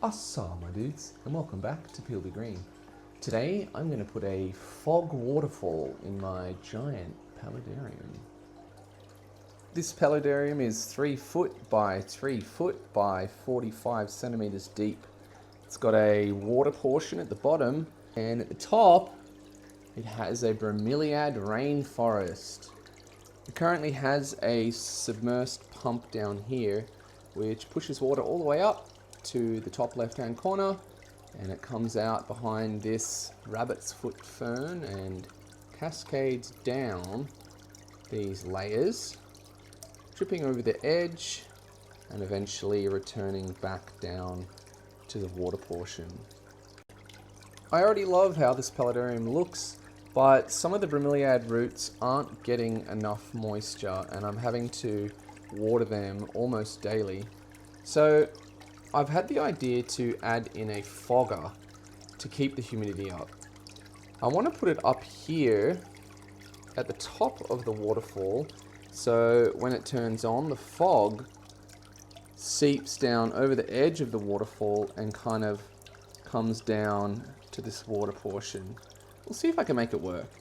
Assalamu my dudes, and welcome back to Peel Be Green. Today I'm going to put a fog waterfall in my giant paludarium. This paludarium is 3 foot by 3 foot by 45 centimeters deep. It's got a water portion at the bottom, and at the top it has a bromeliad rainforest. It currently has a submersed pump down here which pushes water all the way up to the top left hand corner, and it comes out behind this rabbit's foot fern and cascades down these layers, dripping over the edge and eventually returning back down to the water portion. I already love how this paludarium looks, but some of the bromeliad roots aren't getting enough moisture and I'm having to water them almost daily. So I've had the idea to add in a fogger to keep the humidity up. I want to put it up here at the top of the waterfall, so when it turns on, the fog seeps down over the edge of the waterfall and kind of comes down to this water portion. We'll see if I can make it work.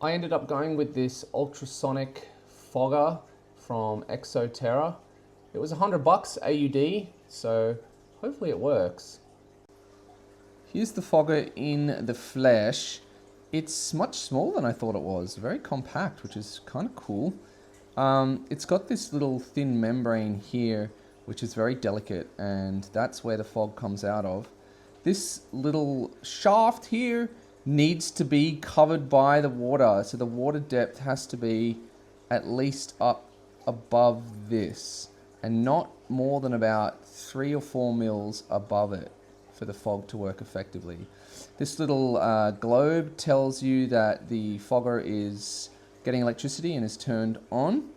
I ended up going with this ultrasonic fogger from Exoterra. It was $100 AUD, so hopefully it works. Here's the fogger in the flesh. It's much smaller than I thought it was, very compact, which is kind of cool. It's got this little thin membrane here, which is very delicate, and that's where the fog comes out of. This little shaft here needs to be covered by the water, so the water depth has to be at least up above this, and not more than about 3 or 4 mils above it for the fog to work effectively. This little globe tells you that the fogger is getting electricity and is turned on.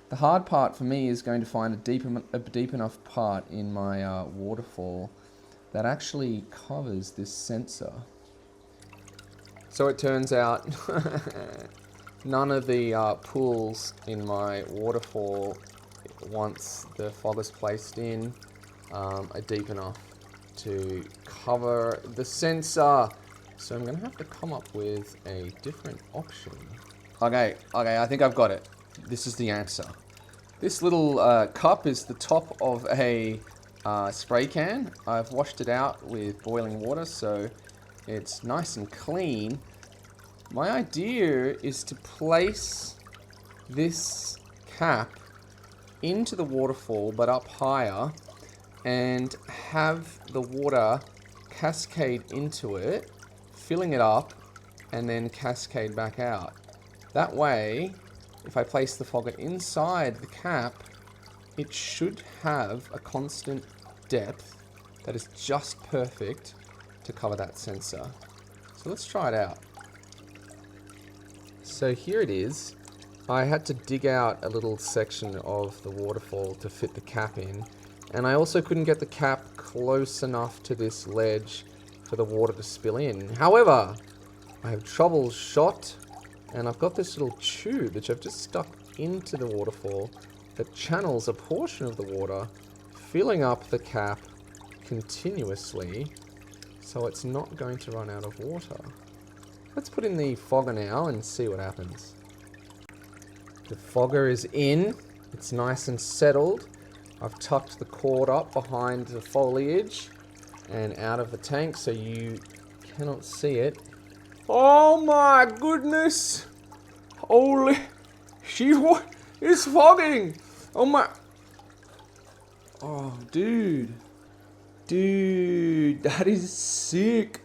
The hard part for me is going to find a deep enough part in my waterfall that actually covers this sensor. So it turns out none of the pools in my waterfall, once the fogger's placed in, are deep enough to cover the sensor. So I'm going to have to come up with a different option. Okay, I think I've got it. This is the answer. This little cup is the top of a spray can. I've washed it out with boiling water, so it's nice and clean. My idea is to place this cap into the waterfall, but up higher, and have the water cascade into it, filling it up, and then cascade back out. That way, if I place the fogger inside the cap, it should have a constant depth that is just perfect to cover that sensor. So let's try it out. So here it is. I had to dig out a little section of the waterfall to fit the cap in, and I also couldn't get the cap close enough to this ledge for the water to spill in. However, I have troubleshot, and I've got this little tube which I've just stuck into the waterfall that channels a portion of the water, filling up the cap continuously so it's not going to run out of water. Let's put in the fogger now and see what happens. The fogger is in, it's nice and settled. I've tucked the cord up behind the foliage and out of the tank so you cannot see it. Oh my goodness! Holy, it's fogging! Oh my, oh dude, that is sick.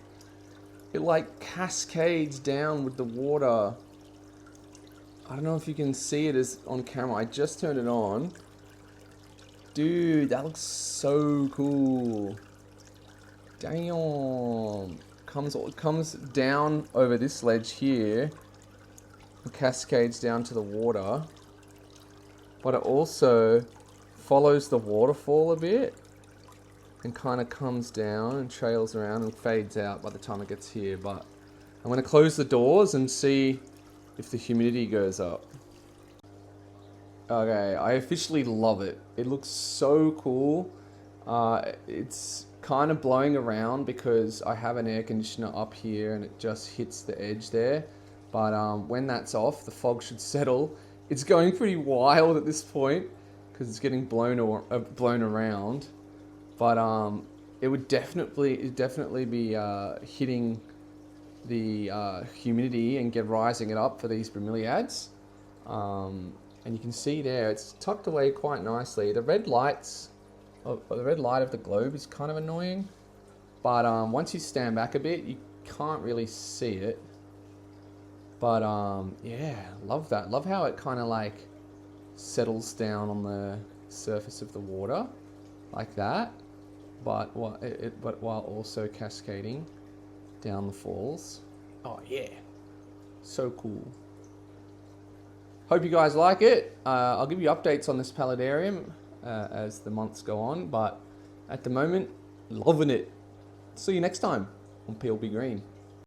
It like cascades down with the water. I don't know if you can see it as on camera. I just turned it on. Dude, that looks so cool. Damn. It comes down over this ledge here and cascades down to the water. But it also follows the waterfall a bit and kind of comes down and trails around and fades out by the time it gets here. But I'm going to close the doors and see if the humidity goes up. Okay, I officially love it. It looks so cool. It's kind of blowing around because I have an air conditioner up here and it just hits the edge there. But when that's off, the fog should settle. It's going pretty wild at this point because it's getting blown around. But it would definitely be hitting the humidity and rising it up for these bromeliads. And you can see there, it's tucked away quite nicely. The red light of the globe is kind of annoying, but once you stand back a bit, you can't really see it. But yeah, love that. Love how it kind of like settles down on the surface of the water like that, but while also cascading down the falls. Oh yeah, so cool. Hope you guys like it. I'll give you updates on this Paludarium as the months go on, but at the moment, loving it. See you next time on PLB Green.